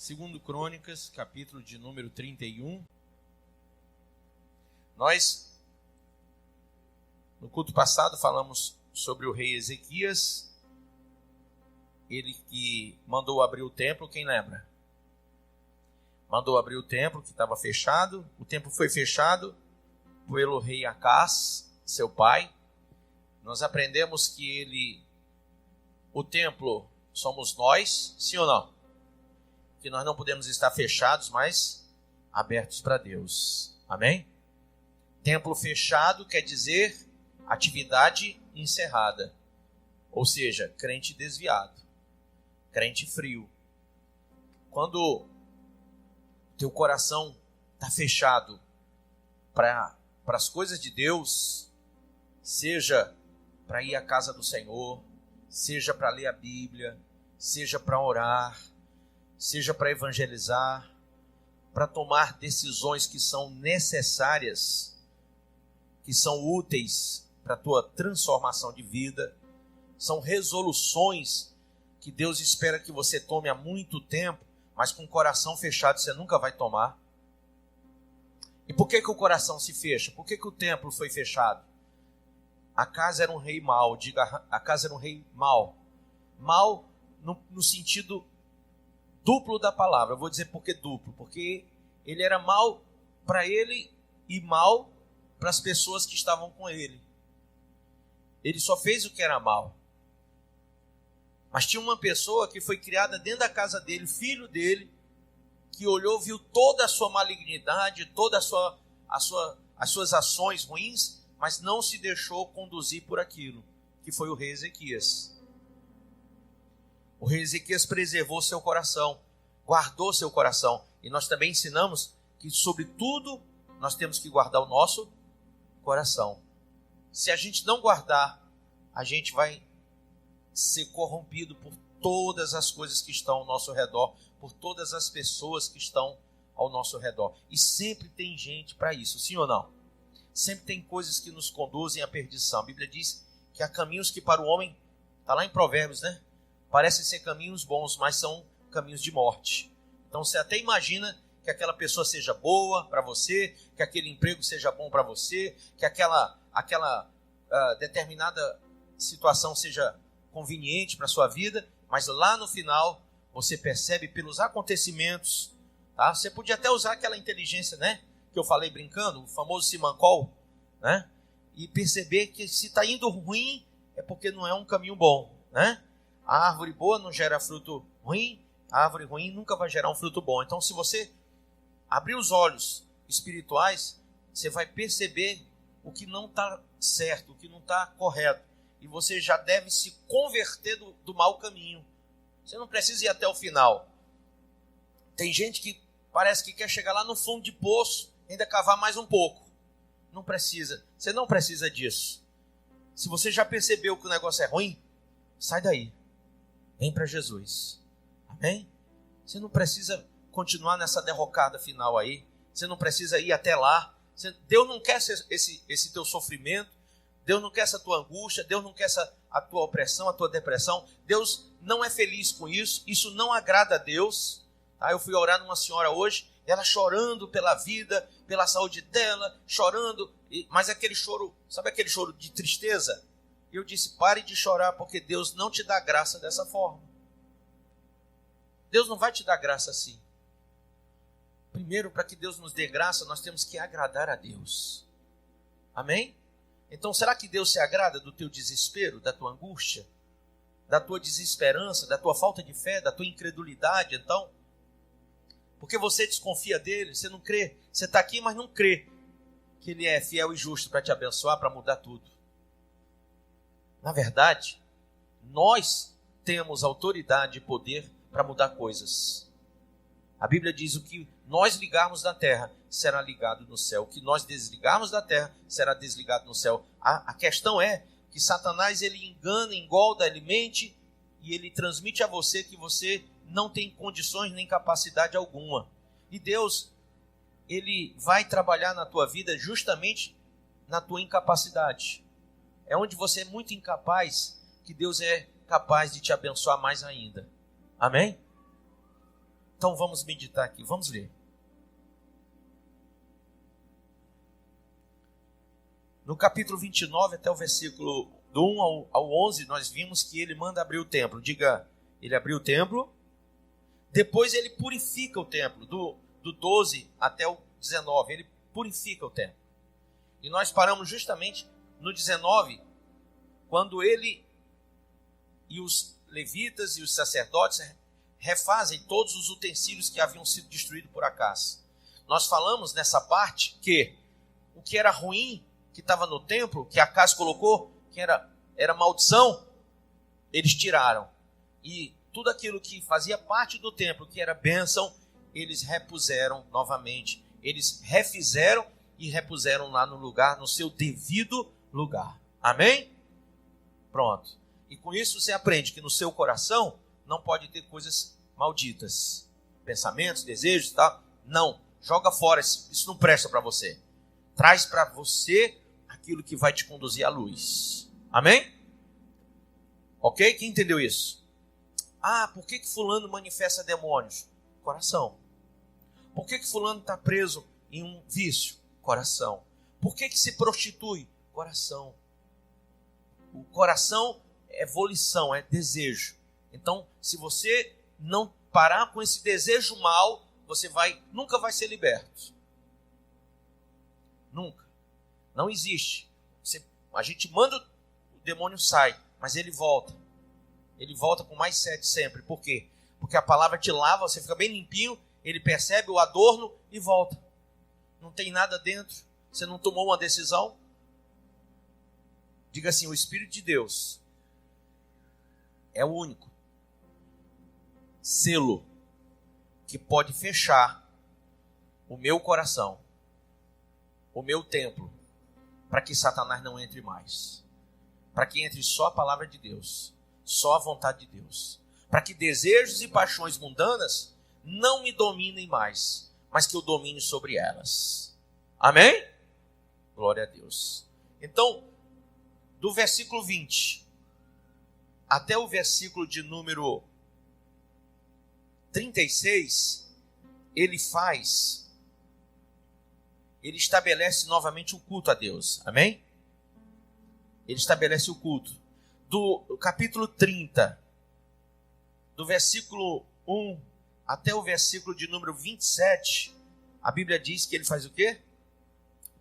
Segundo Crônicas, capítulo de número 31. Nós, no culto passado, falamos sobre o rei Ezequias, ele que mandou abrir o templo, quem lembra? Mandou abrir o templo que estava fechado, o templo foi fechado pelo rei Acás, seu pai. Nós aprendemos que o templo somos nós, sim ou não? Que nós não podemos estar fechados, mas abertos para Deus. Amém? Templo fechado quer dizer atividade encerrada. Ou seja, crente desviado, crente frio. Quando teu coração está fechado para as coisas de Deus, seja para ir à casa do Senhor, seja para ler a Bíblia, seja para orar, seja para evangelizar, para tomar decisões que são necessárias, que são úteis para a tua transformação de vida, são resoluções que Deus espera que você tome há muito tempo, mas com o coração fechado você nunca vai tomar. E por que o coração se fecha? Por que o templo foi fechado? Acás era um rei mau, diga, Acás era um rei mau. Mau no sentido duplo da palavra. Eu vou dizer por que duplo, porque ele era mau para ele e mau para as pessoas que estavam com ele. Ele só fez o que era mal. Mas tinha uma pessoa que foi criada dentro da casa dele, filho dele, que olhou, viu toda a sua malignidade, todas as suas ações ruins, mas não se deixou conduzir por aquilo, que foi o rei Ezequias. O rei Ezequias preservou seu coração, guardou seu coração. E nós também ensinamos que, sobre tudo, nós temos que guardar o nosso coração. Se a gente não guardar, a gente vai ser corrompido por todas as coisas que estão ao nosso redor, por todas as pessoas que estão ao nosso redor. E sempre tem gente para isso, sim ou não? Sempre tem coisas que nos conduzem à perdição. A Bíblia diz que há caminhos que para o homem, está lá em Provérbios, né? Parecem ser caminhos bons, mas são caminhos de morte. Então você até imagina que aquela pessoa seja boa para você, que aquele emprego seja bom para você, que aquela determinada situação seja conveniente para a sua vida, mas lá no final você percebe pelos acontecimentos, tá? Você podia até usar aquela inteligência, né, que eu falei brincando, o famoso Simancol, né? E perceber que se está indo ruim é porque não é um caminho bom, né? A árvore boa não gera fruto ruim, a árvore ruim nunca vai gerar um fruto bom. Então, se você abrir os olhos espirituais, você vai perceber o que não está certo, o que não está correto. E você já deve se converter do mau caminho. Você não precisa ir até o final. Tem gente que parece que quer chegar lá no fundo de poço, ainda cavar mais um pouco. Não precisa. Você não precisa disso. Se você já percebeu que o negócio é ruim, sai daí. Vem para Jesus. Amém? Você não precisa continuar nessa derrocada final aí. Você não precisa ir até lá. Deus não quer esse teu sofrimento. Deus não quer essa tua angústia. Deus não quer a tua opressão, a tua depressão. Deus não é feliz com isso. Isso não agrada a Deus. Tá? Eu fui orar numa senhora hoje, ela chorando pela vida, pela saúde dela, chorando. Mas aquele choro, sabe aquele choro de tristeza? Eu disse, pare de chorar, porque Deus não te dá graça dessa forma. Deus não vai te dar graça assim. Primeiro, para que Deus nos dê graça, nós temos que agradar a Deus. Amém? Então, será que Deus se agrada do teu desespero, da tua angústia, da tua desesperança, da tua falta de fé, da tua incredulidade, então? Porque você desconfia dele, você não crê. Você está aqui, mas não crê que ele é fiel e justo para te abençoar, para mudar tudo. Na verdade, nós temos autoridade e poder para mudar coisas. A Bíblia diz: o que nós ligarmos na terra será ligado no céu. O que nós desligarmos da terra será desligado no céu. A questão é que Satanás, ele engana, engolda, ele mente e ele transmite a você que você não tem condições nem capacidade alguma. E Deus, ele vai trabalhar na tua vida justamente na tua incapacidade. É onde você é muito incapaz que Deus é capaz de te abençoar mais ainda. Amém? Então vamos meditar aqui, vamos ler. No capítulo 29, até o versículo do 1 ao 11, nós vimos que ele manda abrir o templo. Diga, ele abriu o templo, depois ele purifica o templo, do 12 até o 19, ele purifica o templo. E nós paramos justamente no 19, quando ele e os levitas e os sacerdotes refazem todos os utensílios que haviam sido destruídos por Acás. Nós falamos nessa parte que o que era ruim, que estava no templo, que Acás colocou, que era maldição, eles tiraram. E tudo aquilo que fazia parte do templo, que era bênção, eles repuseram novamente. Eles refizeram e repuseram lá no lugar, no seu devido lugar. Amém? Pronto. E com isso você aprende que no seu coração não pode ter coisas malditas. Pensamentos, desejos e tal. Não. Joga fora. Isso não presta para você. Traz para você aquilo que vai te conduzir à luz. Amém? Ok? Quem entendeu isso? Ah, por que fulano manifesta demônios? Coração. Por que fulano está preso em um vício? Coração. Por que se prostitui? Coração. O coração é volição, é desejo. Então, se você não parar com esse desejo mal, você nunca vai ser liberto. Nunca. Não existe. A gente manda, o demônio sai, mas ele volta. Ele volta com mais 7 sempre. Por quê? Porque a palavra te lava, você fica bem limpinho, ele percebe o adorno e volta. Não tem nada dentro. Você não tomou uma decisão. Diga assim, o Espírito de Deus é o único selo que pode fechar o meu coração, o meu templo, para que Satanás não entre mais. Para que entre só a palavra de Deus, só a vontade de Deus. Para que desejos e paixões mundanas não me dominem mais, mas que eu domine sobre elas. Amém? Glória a Deus. Então, do versículo 20 até o versículo de número 36, ele estabelece novamente o culto a Deus. Amém? Ele estabelece o culto. Do capítulo 30, do versículo 1 até o versículo de número 27, a Bíblia diz que ele faz o quê?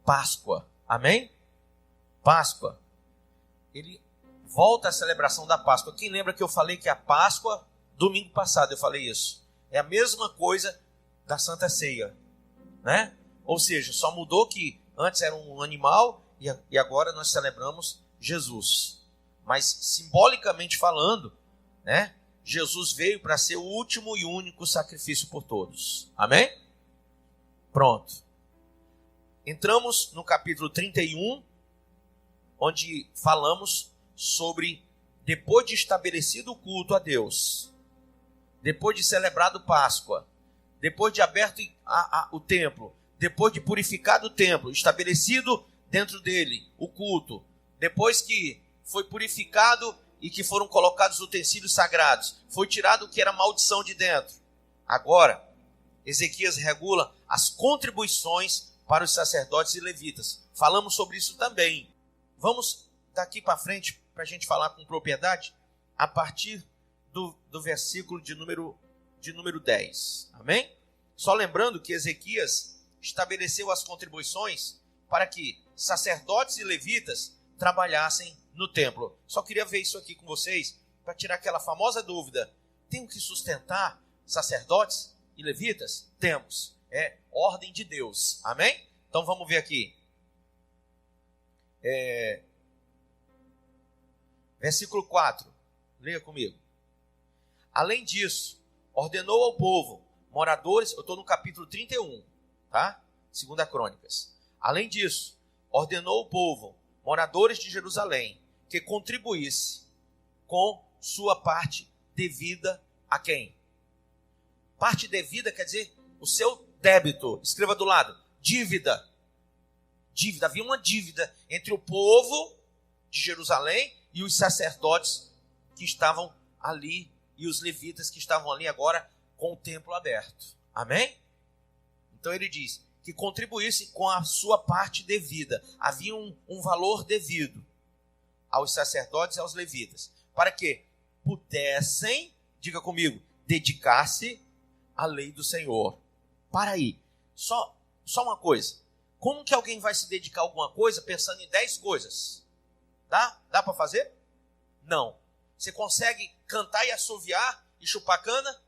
Páscoa. Amém? Páscoa. Ele volta à celebração da Páscoa. Quem lembra que eu falei que a Páscoa, domingo passado eu falei isso, é a mesma coisa da Santa Ceia, né? Ou seja, só mudou que antes era um animal e agora nós celebramos Jesus. Mas simbolicamente falando, né? Jesus veio para ser o último e único sacrifício por todos. Amém? Pronto. Entramos no capítulo 31, onde falamos sobre, depois de estabelecido o culto a Deus, depois de celebrado Páscoa, depois de aberto o templo, depois de purificado o templo, estabelecido dentro dele o culto, depois que foi purificado e que foram colocados utensílios sagrados, foi tirado o que era maldição de dentro. Agora, Ezequias regula as contribuições para os sacerdotes e levitas. Falamos sobre isso também. Vamos daqui para frente, para a gente falar com propriedade, a partir do versículo de número 10. Amém? Só lembrando que Ezequias estabeleceu as contribuições para que sacerdotes e levitas trabalhassem no templo. Só queria ver isso aqui com vocês, para tirar aquela famosa dúvida. Tem que sustentar sacerdotes e levitas? Temos. É ordem de Deus. Amém? Então vamos ver aqui. Versículo 4. Leia comigo. Além disso, ordenou ao povo, moradores, eu estou no capítulo 31, tá? 2 Crônicas. Além disso, ordenou ao povo, moradores de Jerusalém, que contribuísse com sua parte devida a quem? Parte devida quer dizer o seu débito. Escreva do lado, dívida. Dívida, havia uma dívida entre o povo de Jerusalém e os sacerdotes que estavam ali, e os levitas que estavam ali agora com o templo aberto. Amém? Então ele diz que contribuísse com a sua parte devida. Havia um valor devido aos sacerdotes e aos levitas, para que pudessem, diga comigo, dedicar-se à lei do Senhor. Para aí, só uma coisa. Como que alguém vai se dedicar a alguma coisa pensando em 10 coisas? Dá para fazer? Não. Você consegue cantar e assoviar e chupar cana?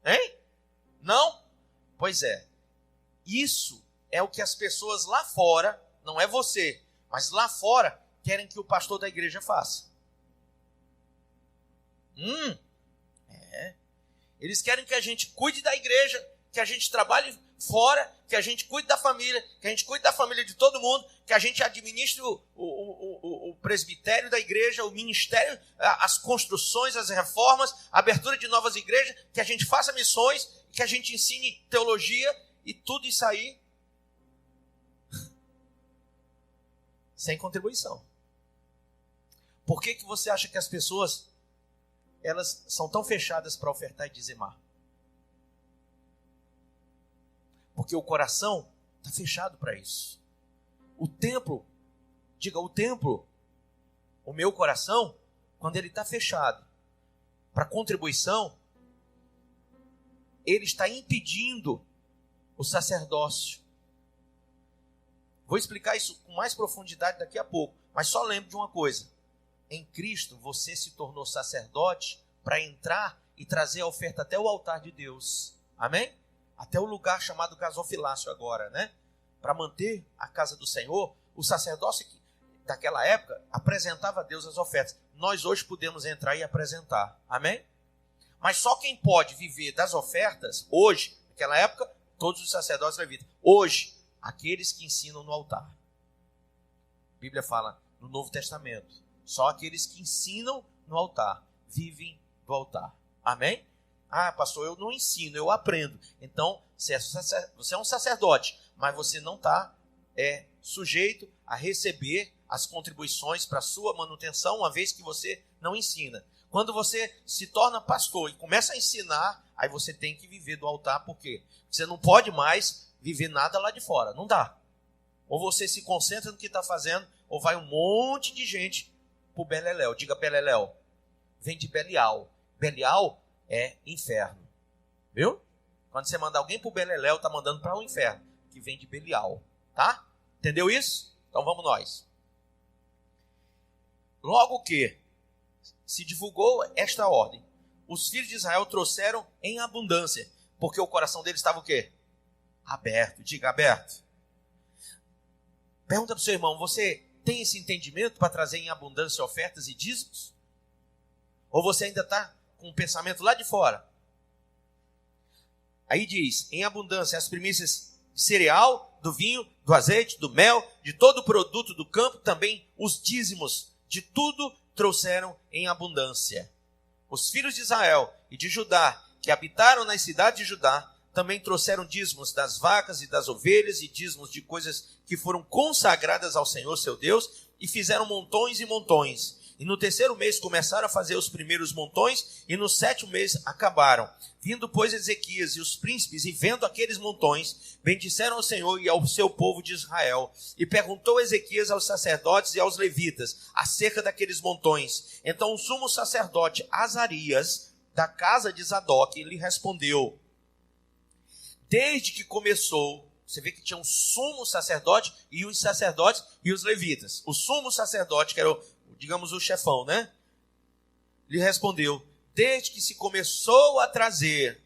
Hein? Não? Pois é. Isso é o que as pessoas lá fora, não é você, mas lá fora, querem que o pastor da igreja faça. Eles querem que a gente cuide da igreja, que a gente trabalhe fora, que a gente cuide da família, que a gente cuide da família de todo mundo, que a gente administre o presbitério da igreja, o ministério, as construções, as reformas, a abertura de novas igrejas, que a gente faça missões, que a gente ensine teologia e tudo isso aí sem contribuição. Por que você acha que as pessoas elas são tão fechadas para ofertar e dizimar? Porque o coração está fechado para isso. O templo, diga o templo, o meu coração, quando ele está fechado para contribuição, ele está impedindo o sacerdócio. Vou explicar isso com mais profundidade daqui a pouco, mas só lembre de uma coisa. Em Cristo você se tornou sacerdote para entrar e trazer a oferta até o altar de Deus. Amém? Até o lugar chamado gasofilácio agora, né? Para manter a casa do Senhor, o sacerdócio daquela época apresentava a Deus as ofertas. Nós hoje podemos entrar e apresentar. Amém? Mas só quem pode viver das ofertas, hoje, naquela época, todos os sacerdotes levitas. Hoje, aqueles que ensinam no altar. A Bíblia fala no Novo Testamento. Só aqueles que ensinam no altar, vivem do altar. Amém? Ah, pastor, eu não ensino, eu aprendo. Então, você é um sacerdote, mas você não está sujeito a receber as contribuições para a sua manutenção, uma vez que você não ensina. Quando você se torna pastor e começa a ensinar, aí você tem que viver do altar. Por quê? Você não pode mais viver nada lá de fora. Não dá. Ou você se concentra no que está fazendo, ou vai um monte de gente para o Beleléu. Diga Beleléu. Vem de Belial. Belial é inferno. Viu? Quando você manda alguém para o Beleléu, está mandando para o inferno, que vem de Belial. Tá? Entendeu isso? Então vamos nós. Logo que se divulgou esta ordem, os filhos de Israel trouxeram em abundância, porque o coração deles estava o quê? Aberto. Diga aberto. Pergunta para o seu irmão, você tem esse entendimento para trazer em abundância ofertas e dízimos? Ou você ainda está com o pensamento lá de fora? Aí diz, em abundância as primícias de cereal, do vinho, do azeite, do mel, de todo o produto do campo, também os dízimos de tudo trouxeram em abundância. Os filhos de Israel e de Judá, que habitaram nas cidades de Judá, também trouxeram dízimos das vacas e das ovelhas e dízimos de coisas que foram consagradas ao Senhor, seu Deus, e fizeram montões e montões. E no 3º mês começaram a fazer os primeiros montões, e no 7º mês acabaram. Vindo, pois, Ezequias e os príncipes, e vendo aqueles montões, bendisseram ao Senhor e ao seu povo de Israel. E perguntou Ezequias aos sacerdotes e aos levitas acerca daqueles montões. Então o sumo sacerdote Azarias, da casa de Zadok, lhe respondeu: desde que começou, você vê que tinha um sumo sacerdote e os sacerdotes e os levitas. O sumo sacerdote, que era, digamos, o chefão, né? Lhe respondeu, desde que se começou a trazer,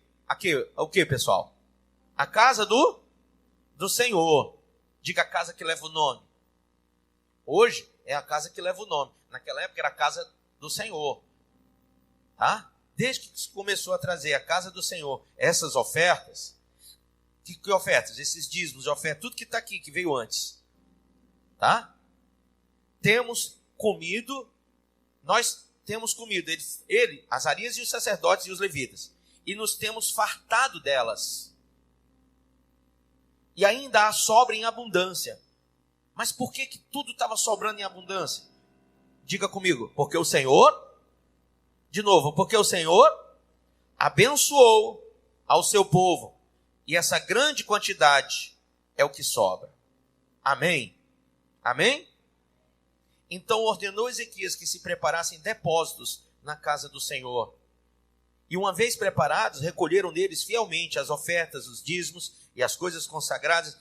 o que, pessoal? A casa do Senhor. Diga a casa que leva o nome. Hoje é a casa que leva o nome. Naquela época era a casa do Senhor. Tá? Desde que se começou a trazer a casa do Senhor essas ofertas. Que ofertas? Esses dízimos de oferta, tudo que está aqui, que veio antes. Tá? Nós temos comido, ele, Azarias e os sacerdotes e os levitas, e nos temos fartado delas. E ainda há sobra em abundância. Mas por que tudo estava sobrando em abundância? Diga comigo, porque o Senhor, de novo, porque o Senhor abençoou ao seu povo, e essa grande quantidade é o que sobra. Amém? Amém? Então ordenou Ezequias que se preparassem depósitos na casa do Senhor. E uma vez preparados, recolheram neles fielmente as ofertas, os dízimos e as coisas consagradas.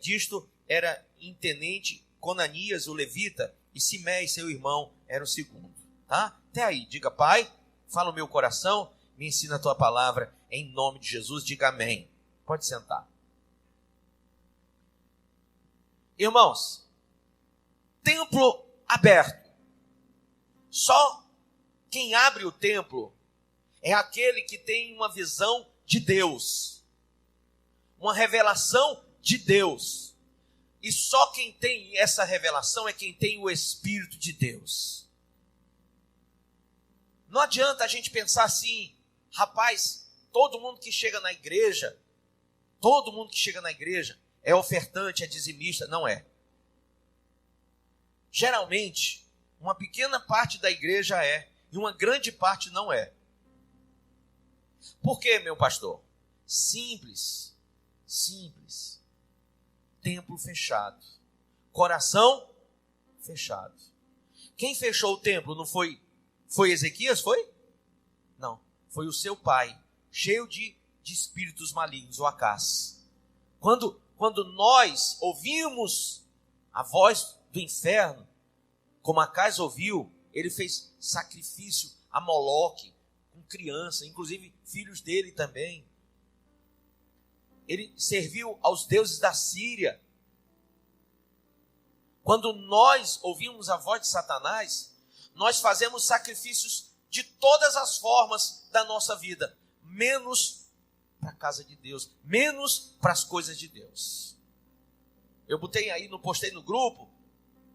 Disto era intendente Conanias, o levita, e Simei, seu irmão, era o segundo. Tá? Até aí, diga: Pai, fala o meu coração, me ensina a tua palavra, em nome de Jesus, diga amém. Pode sentar. Irmãos, templo aberto. Só quem abre o templo é aquele que tem uma visão de Deus, uma revelação de Deus. E só quem tem essa revelação é quem tem o Espírito de Deus. Não adianta a gente pensar assim: rapaz, todo mundo que chega na igreja é ofertante, é dizimista. Não é. Geralmente, uma pequena parte da igreja é, e uma grande parte não é. Por quê, meu pastor? Simples. Templo fechado. Coração fechado. Quem fechou o templo não foi Ezequias, foi? Não, foi o seu pai, cheio de espíritos malignos, o Acás. Quando nós ouvimos a voz do inferno, como Acás ouviu, ele fez sacrifício a Moloque, com criança, inclusive filhos dele também. Ele serviu aos deuses da Síria. Quando nós ouvimos a voz de Satanás, nós fazemos sacrifícios de todas as formas da nossa vida, menos para a casa de Deus, menos para as coisas de Deus. Eu postei no grupo,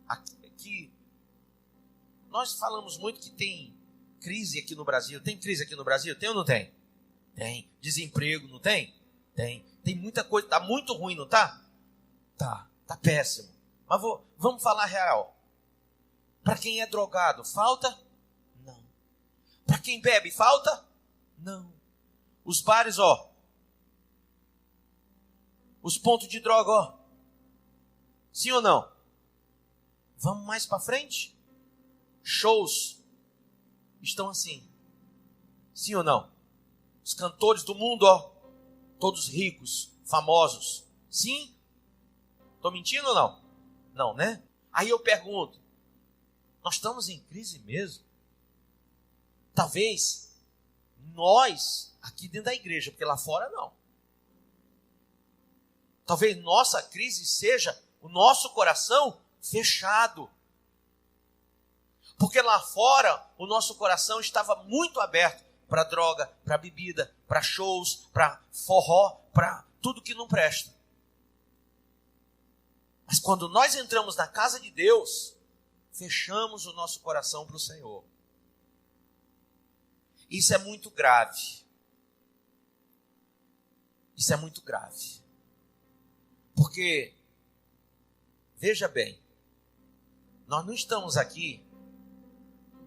aqui, nós falamos muito que tem crise aqui no Brasil. Tem crise aqui no Brasil? Tem ou não tem? Tem. Desemprego, não tem? Tem. Tem muita coisa, tá muito ruim, não tá? Tá péssimo. Mas vamos falar real. Para quem é drogado, falta? Não. Para quem bebe, falta? Não. Os bares, os pontos de droga, sim ou não? Vamos mais para frente? Shows estão assim, sim ou não? Os cantores do mundo, todos ricos, famosos, sim? Estou mentindo ou não? Não, né? Aí eu pergunto, nós estamos em crise mesmo? Talvez nós, aqui dentro da igreja, porque lá fora não. Talvez nossa crise seja o nosso coração fechado. Porque lá fora o nosso coração estava muito aberto para droga, para bebida, para shows, para forró, para tudo que não presta. Mas quando nós entramos na casa de Deus, fechamos o nosso coração para o Senhor. Isso é muito grave. Isso é muito grave. Porque, veja bem, nós não estamos aqui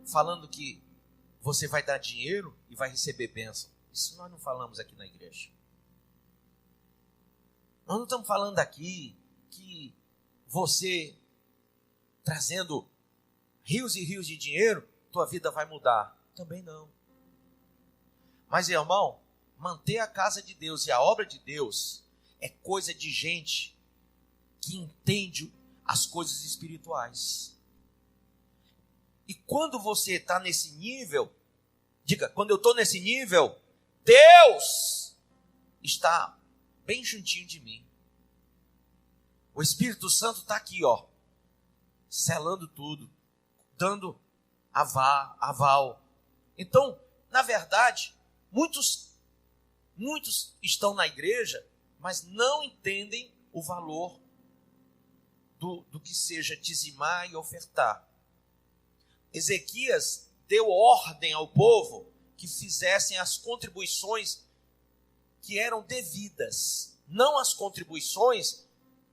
falando que você vai dar dinheiro e vai receber bênção. Isso nós não falamos aqui na igreja. Nós não estamos falando aqui que você, trazendo rios e rios de dinheiro, tua vida vai mudar. Também não. Mas, irmão, manter a casa de Deus e a obra de Deus é coisa de gente que entende as coisas espirituais. E quando você está nesse nível, diga, quando eu estou nesse nível, Deus está bem juntinho de mim. O Espírito Santo está aqui, selando tudo, dando aval. Então, na verdade, muitos estão na igreja, mas não entendem o valor do que seja dizimar e ofertar. Ezequias deu ordem ao povo que fizessem as contribuições que eram devidas, não as contribuições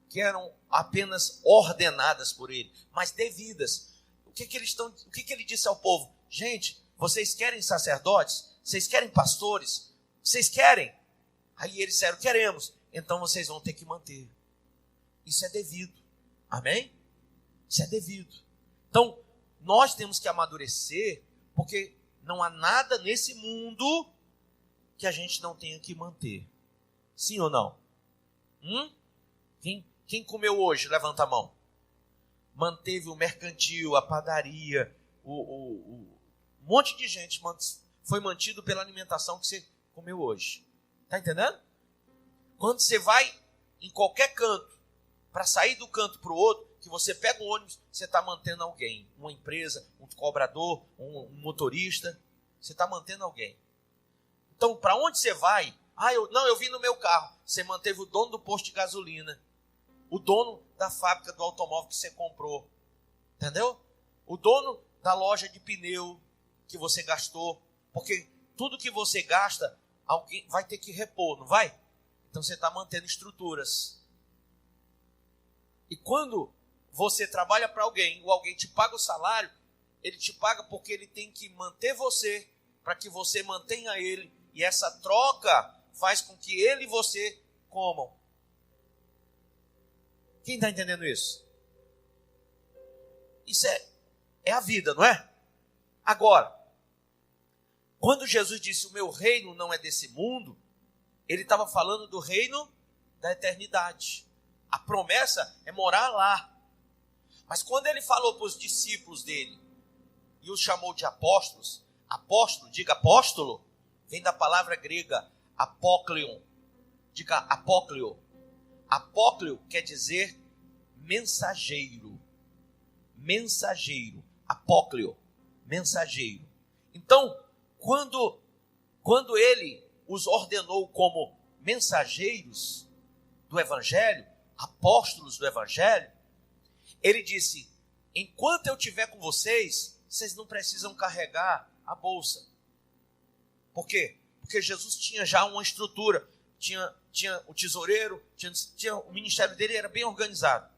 que eram apenas ordenadas por ele, mas devidas. O que ele disse ao povo? Gente, vocês querem sacerdotes? Vocês querem pastores? Vocês querem? Aí eles disseram, queremos. Então vocês vão ter que manter. Isso é devido. Amém? Isso é devido. Então, nós temos que amadurecer, porque não há nada nesse mundo que a gente não tenha que manter. Sim ou não? Quem comeu hoje? Levanta a mão. Manteve o mercantil, a padaria, um monte de gente foi mantido pela alimentação que você comeu hoje. Está entendendo? Quando você vai em qualquer canto, para sair do canto para o outro, que você pega um ônibus, você está mantendo alguém. Uma empresa, um cobrador, um motorista. Você está mantendo alguém. Então, para onde você vai? Eu vim no meu carro. Você manteve o dono do posto de gasolina. O dono da fábrica do automóvel que você comprou. Entendeu? O dono da loja de pneu que você gastou. Porque tudo que você gasta, alguém vai ter que repor, não vai? Então você está mantendo estruturas. E quando você trabalha para alguém, ou alguém te paga o salário, ele te paga porque ele tem que manter você, para que você mantenha ele. E essa troca faz com que ele e você comam. Quem está entendendo isso? Isso é a vida, não é? Agora, quando Jesus disse, o meu reino não é desse mundo, ele estava falando do reino da eternidade. A promessa é morar lá. Mas quando ele falou para os discípulos dele, e os chamou de apóstolos, apóstolo, diga apóstolo, vem da palavra grega apócleon, diga apócleo. Apócleo quer dizer mensageiro. Mensageiro. Apócleo. Mensageiro. Então, quando ele os ordenou como mensageiros do Evangelho, apóstolos do Evangelho, ele disse, enquanto eu estiver com vocês, vocês não precisam carregar a bolsa. Por quê? Porque Jesus tinha já uma estrutura, tinha o tesoureiro, tinha o ministério dele era bem organizado.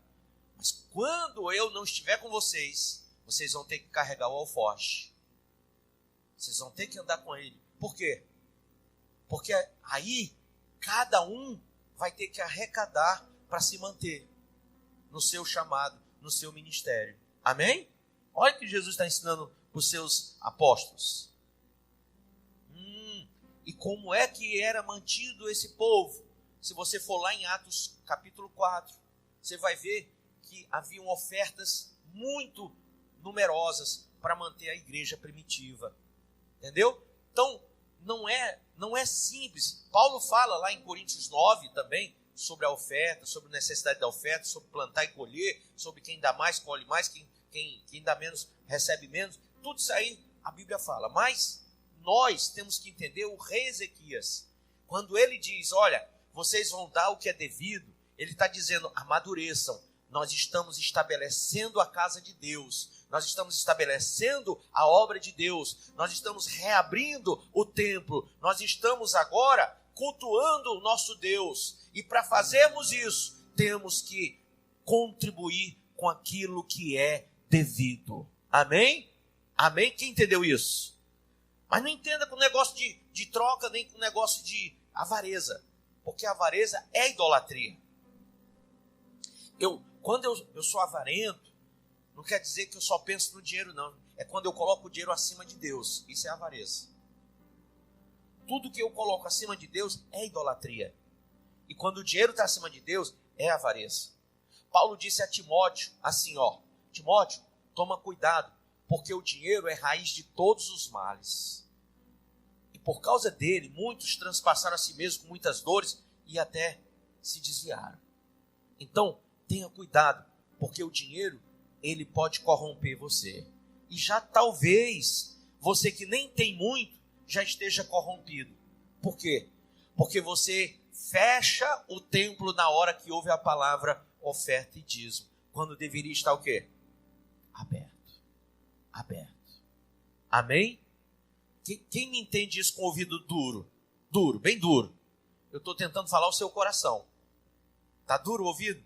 Mas quando eu não estiver com vocês, vocês vão ter que carregar o alforje. Vocês vão ter que andar com ele. Por quê? Porque aí cada um vai ter que arrecadar para se manter no seu chamado, no seu ministério. Amém? Olha o que Jesus está ensinando para os seus apóstolos. E como é que era mantido esse povo? Se você for lá em Atos capítulo 4, você vai ver que haviam ofertas muito numerosas para manter a igreja primitiva. Entendeu? Então, não é simples. Paulo fala lá em Coríntios 9 também sobre a oferta, sobre a necessidade da oferta, sobre plantar e colher, sobre quem dá mais, colhe mais, quem dá menos, recebe menos. Tudo isso aí a Bíblia fala. Mas nós temos que entender o rei Ezequias. Quando ele diz, olha, vocês vão dar o que é devido, ele está dizendo, amadureçam. Nós estamos estabelecendo a casa de Deus. Nós estamos estabelecendo a obra de Deus. Nós estamos reabrindo o templo. Nós estamos agora cultuando o nosso Deus. E para fazermos isso, temos que contribuir com aquilo que é devido. Amém? Amém? Quem entendeu isso? Mas não entenda com negócio de troca, nem com negócio de avareza. Porque a avareza é idolatria. Quando eu sou avarento, não quer dizer que eu só penso no dinheiro, não. É quando eu coloco o dinheiro acima de Deus. Isso é avareza. Tudo que eu coloco acima de Deus é idolatria. E quando o dinheiro está acima de Deus, é avareza. Paulo disse a Timóteo assim, Timóteo, toma cuidado, porque o dinheiro é raiz de todos os males. E por causa dele, muitos transpassaram a si mesmos com muitas dores e até se desviaram. Então, tenha cuidado, porque o dinheiro, ele pode corromper você. E já talvez, você que nem tem muito, já esteja corrompido. Por quê? Porque você fecha o templo na hora que ouve a palavra oferta e dízimo. Quando deveria estar o quê? Aberto. Aberto. Amém? Quem me entende isso com o ouvido duro? Duro, bem duro. Eu estou tentando falar o seu coração. Tá duro o ouvido?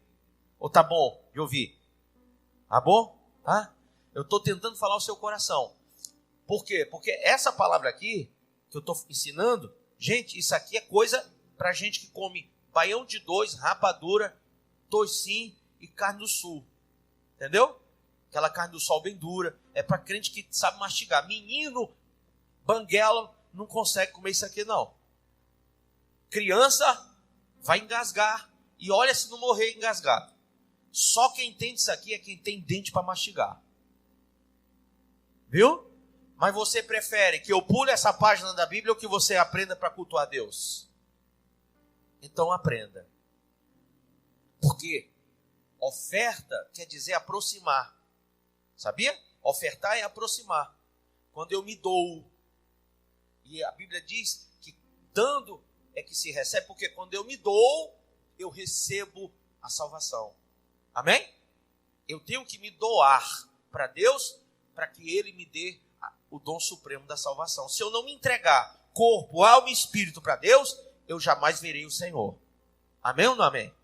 Ou tá bom de ouvir? Tá bom? Tá? Eu estou tentando falar o seu coração. Por quê? Porque essa palavra aqui que eu estou ensinando, gente, isso aqui é coisa para gente que come baião de dois, rapadura, toicinho e carne do sul. Entendeu? Aquela carne do sol bem dura. É para crente que sabe mastigar. Menino, banguela, não consegue comer isso aqui não. Criança vai engasgar. E olha se não morrer engasgado. Só quem entende isso aqui é quem tem dente para mastigar. Viu? Mas você prefere que eu pule essa página da Bíblia ou que você aprenda para cultuar a Deus? Então aprenda. Porque oferta quer dizer aproximar. Sabia? Ofertar é aproximar. Quando eu me dou. E a Bíblia diz que dando é que se recebe. Porque quando eu me dou, eu recebo a salvação. Amém? Eu tenho que me doar para Deus, para que Ele me dê o dom supremo da salvação. Se eu não me entregar corpo, alma e espírito para Deus, eu jamais verei o Senhor. Amém ou não amém?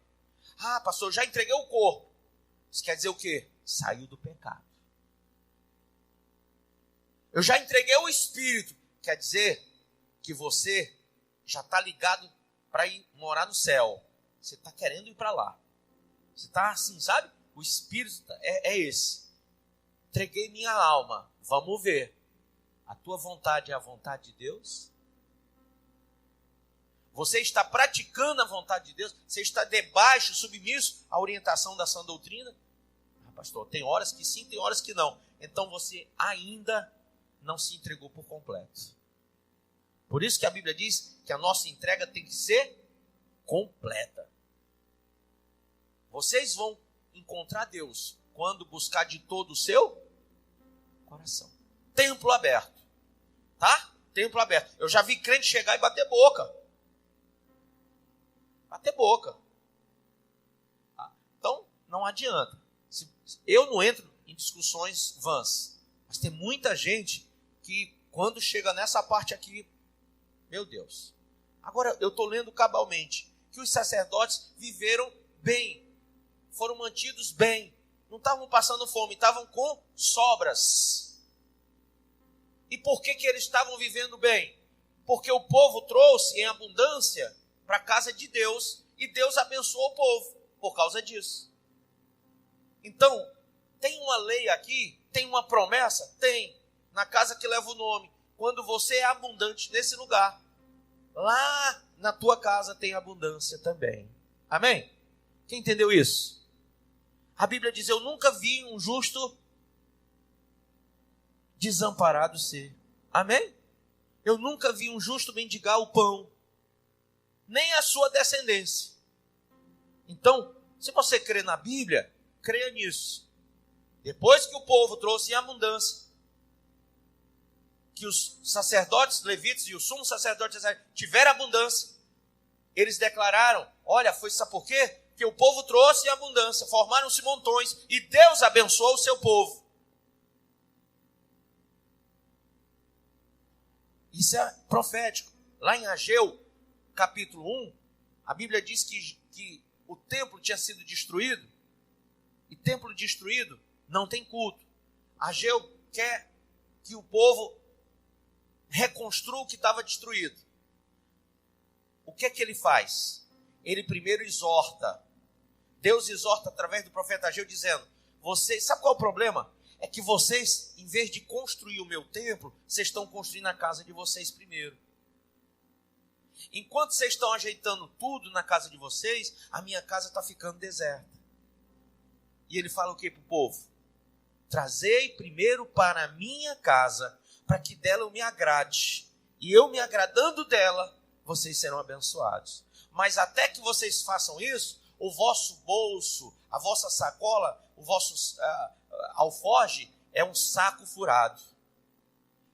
Ah, pastor, eu já entreguei o corpo. Isso quer dizer o quê? Saiu do pecado. Eu já entreguei o espírito. Quer dizer que você já está ligado para ir morar no céu. Você está querendo ir para lá. Você está assim, sabe? O espírito é esse. Entreguei minha alma. Vamos ver. A tua vontade é a vontade de Deus? Você está praticando a vontade de Deus? Você está debaixo, submisso à orientação da sã doutrina? Ah, pastor, tem horas que sim, tem horas que não. Então você ainda não se entregou por completo. Por isso que a Bíblia diz que a nossa entrega tem que ser completa. Vocês vão encontrar Deus quando buscar de todo o seu coração. Templo aberto. Tá? Templo aberto. Eu já vi crente chegar e bater boca. Bater boca. Tá? Então, não adianta. Eu não entro em discussões vãs. Mas tem muita gente que, quando chega nessa parte aqui, meu Deus. Agora, eu estou lendo cabalmente que os sacerdotes viveram bem. Foram mantidos bem. Não estavam passando fome, estavam com sobras. E por que eles estavam vivendo bem? Porque o povo trouxe em abundância para a casa de Deus e Deus abençoou o povo por causa disso. Então, tem uma lei aqui, tem uma promessa? Tem. Na casa que leva o nome. Quando você é abundante nesse lugar, lá na tua casa tem abundância também. Amém? Quem entendeu isso? A Bíblia diz, eu nunca vi um justo desamparado ser. Amém? Eu nunca vi um justo mendigar o pão, nem a sua descendência. Então, se você crê na Bíblia, creia nisso. Depois que o povo trouxe em abundância, que os sacerdotes levitas e o sumo sacerdote tiveram abundância, eles declararam, olha, foi sabe por quê? Que o povo trouxe em abundância, formaram-se montões e Deus abençoou o seu povo. Isso é profético. Lá em Ageu, capítulo 1, a Bíblia diz que o templo tinha sido destruído. E templo destruído não tem culto. Ageu quer que o povo reconstrua o que estava destruído. O que é que ele faz? Ele primeiro exorta. Deus exorta através do profeta Ageu dizendo, vocês, sabe qual é o problema? É que vocês, em vez de construir o meu templo, vocês estão construindo a casa de vocês primeiro. Enquanto vocês estão ajeitando tudo na casa de vocês, a minha casa está ficando deserta. E ele fala o que para o povo? Trazei primeiro para a minha casa, para que dela eu me agrade. E eu me agradando dela, vocês serão abençoados. Mas até que vocês façam isso, o vosso bolso, a vossa sacola, o vosso alforge é um saco furado.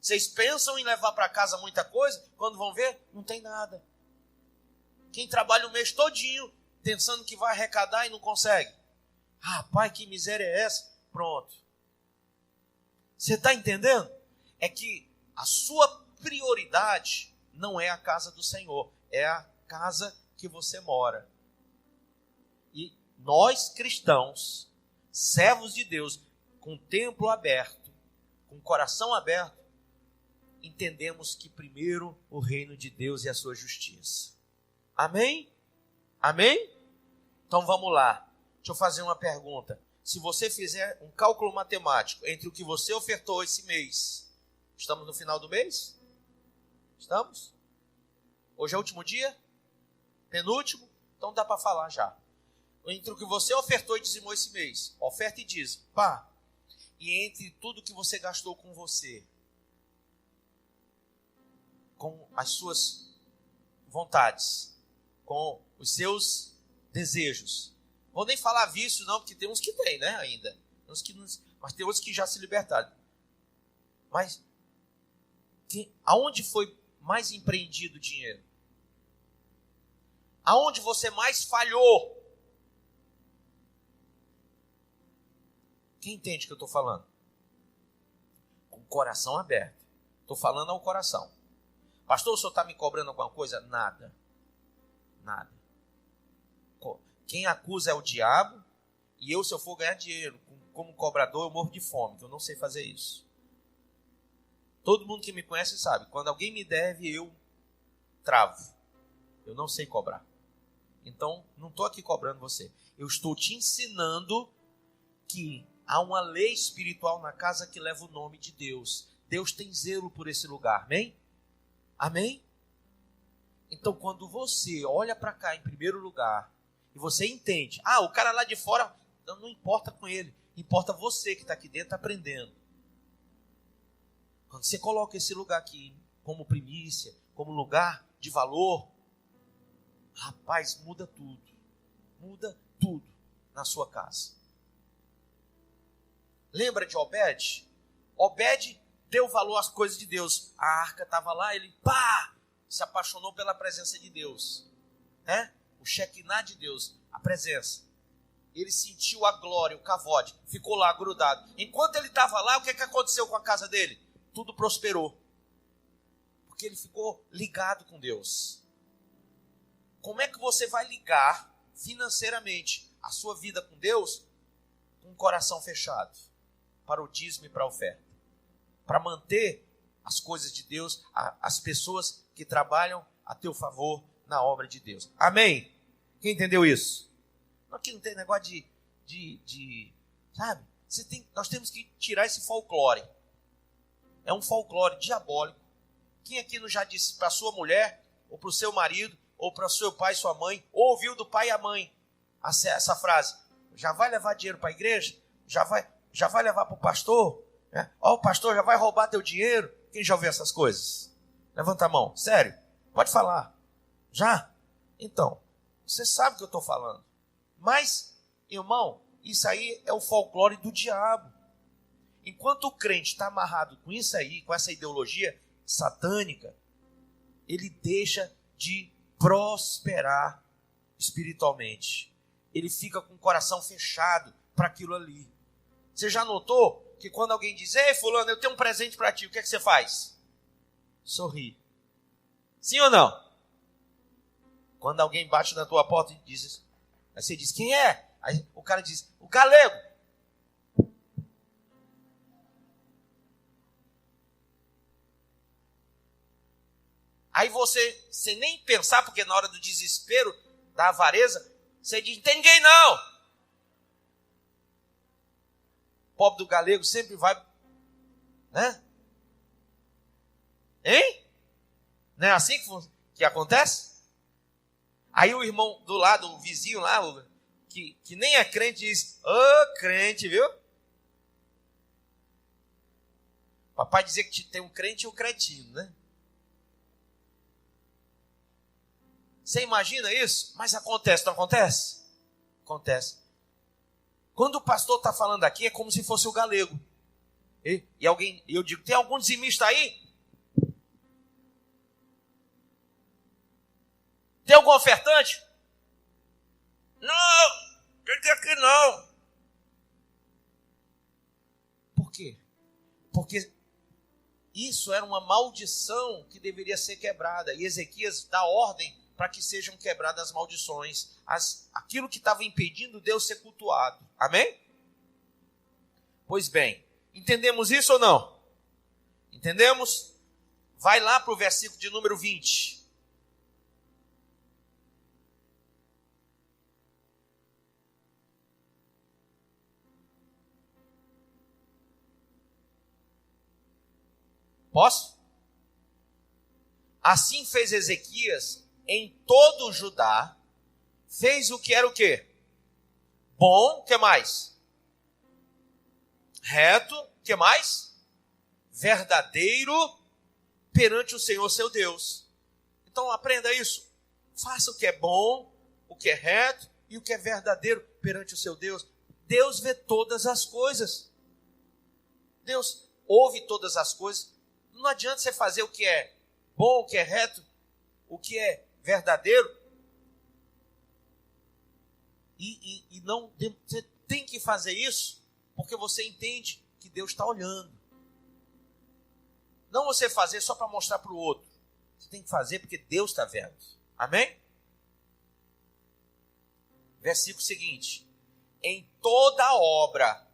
Vocês pensam em levar para casa muita coisa, quando vão ver, não tem nada. Quem trabalha o mês todinho, pensando que vai arrecadar e não consegue. Ah, pai, que miséria é essa? Pronto. Você está entendendo? É que a sua prioridade não é a casa do Senhor, é a casa que você mora. E nós cristãos, servos de Deus, com o templo aberto, com o coração aberto, entendemos que primeiro o reino de Deus e a sua justiça. Amém? Amém? Então vamos lá. Deixa eu fazer uma pergunta. Se você fizer um cálculo matemático entre o que você ofertou esse mês, estamos no final do mês? Estamos? Hoje é o último dia? Penúltimo? Então dá para falar já. Entre o que você ofertou e dizimou esse mês, oferta e dízimo, pá. E entre tudo que você gastou com você, com as suas vontades, com os seus desejos. Vou nem falar vício não, porque tem uns que tem, né, ainda. Mas tem outros que já se libertaram. Mas aonde foi mais empreendido o dinheiro? Aonde você mais falhou? Quem entende o que eu estou falando? Com o coração aberto. Estou falando ao coração. Pastor, o senhor está me cobrando alguma coisa? Nada. Nada. Quem acusa é o diabo. E eu, se eu for ganhar dinheiro como cobrador, eu morro de fome. Eu não sei fazer isso. Todo mundo que me conhece sabe. Quando alguém me deve, eu travo. Eu não sei cobrar. Então, não estou aqui cobrando você. Eu estou te ensinando que há uma lei espiritual na casa que leva o nome de Deus. Deus tem zelo por esse lugar. Amém? Amém? Então, quando você olha para cá em primeiro lugar e você entende, o cara lá de fora, não importa com ele, importa você que está aqui dentro aprendendo. Quando você coloca esse lugar aqui como primícia, como lugar de valor, rapaz, muda tudo. Muda tudo na sua casa. Lembra de Obed? Obed deu valor às coisas de Deus. A arca estava lá, ele se apaixonou pela presença de Deus. O Shekinah de Deus, a presença. Ele sentiu a glória, o kavod, ficou lá grudado. Enquanto ele estava lá, o que aconteceu com a casa dele? Tudo prosperou. Porque ele ficou ligado com Deus. Como é que você vai ligar financeiramente a sua vida com Deus com o coração fechado? Para o dízimo e para a oferta. Para manter as coisas de Deus, as pessoas que trabalham a teu favor na obra de Deus. Amém? Quem entendeu isso? Aqui não tem negócio sabe? Nós temos que tirar esse folclore. É um folclore diabólico. Quem aqui não já disse para sua mulher, ou para o seu marido, ou para o seu pai e sua mãe, ou ouviu do pai e a mãe essa frase? Já vai levar dinheiro para a igreja? Já vai levar para o pastor? O pastor já vai roubar teu dinheiro? Quem já ouviu essas coisas? Levanta a mão. Sério? Pode falar. Já? Então, você sabe o que eu estou falando. Mas, irmão, isso aí é o folclore do diabo. Enquanto o crente está amarrado com isso aí, com essa ideologia satânica, ele deixa de prosperar espiritualmente. Ele fica com o coração fechado para aquilo ali. Você já notou que quando alguém diz, ei fulano, eu tenho um presente para ti, o que é que você faz? Sorri. Sim ou não? Quando alguém bate na tua porta e diz isso, aí você diz, quem é? Aí o cara diz, o galego. Aí você, sem nem pensar, porque na hora do desespero, da avareza, você diz, não tem ninguém não. O pobre do galego sempre vai, né? Hein? Não é assim que acontece? Aí o irmão do lado, o vizinho lá, que nem é crente, diz, crente, viu? Papai dizia que tem um crente e um cretino, né? Você imagina isso? Mas acontece, não acontece? Acontece. Quando o pastor está falando aqui, é como se fosse o galego. E eu digo, tem algum dizimista aí? Tem algum ofertante? Não, quer dizer que não. Por quê? Porque isso era uma maldição que deveria ser quebrada. E Ezequias dá ordem para que sejam quebradas as maldições, aquilo que estava impedindo Deus ser cultuado. Amém? Pois bem, entendemos isso ou não? Entendemos? Vai lá para o versículo de número 20. Posso? Assim fez Ezequias em todo o Judá, fez o que era o quê? Bom, o que mais? Reto, o que mais? Verdadeiro perante o Senhor seu Deus. Então aprenda isso. Faça o que é bom, o que é reto e o que é verdadeiro perante o seu Deus. Deus vê todas as coisas. Deus ouve todas as coisas. Não adianta você fazer o que é bom, o que é reto, o que é verdadeiro. E não, você tem que fazer isso porque você entende que Deus está olhando. Não você fazer só para mostrar para o outro. Você tem que fazer porque Deus está vendo. Amém? Versículo seguinte. Em toda a obra.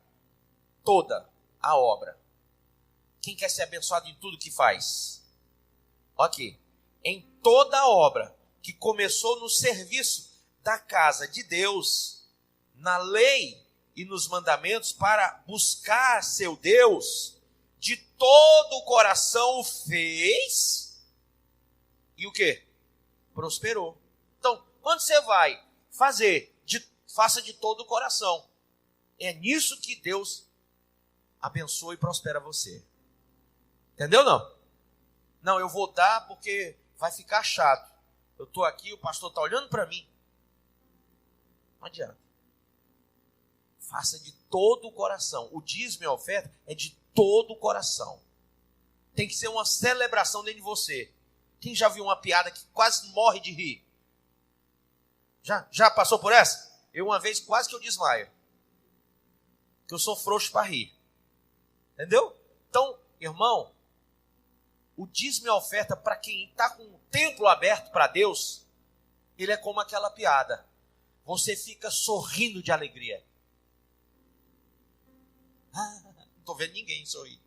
Quem quer ser abençoado em tudo que faz? Ok. Em toda a obra que começou no serviço da casa de Deus, na lei e nos mandamentos, para buscar seu Deus, de todo o coração o fez, e o quê? Prosperou. Então, quando você vai fazer, faça de todo o coração. É nisso que Deus abençoa e prospera você. Entendeu não? Não, eu vou dar porque vai ficar chato. Eu estou aqui, o pastor está olhando para mim. Não adianta. Faça de todo o coração. O dízimo e a oferta é de todo o coração. Tem que ser uma celebração dentro de você. Quem já viu uma piada que quase morre de rir? Já passou por essa? Eu uma vez quase que eu desmaio. Que eu sou frouxo para rir. Entendeu? Então, irmão, o dízimo e a oferta para quem está com o templo aberto para Deus, ele é como aquela piada. Você fica sorrindo de alegria. Não estou vendo ninguém sorrir.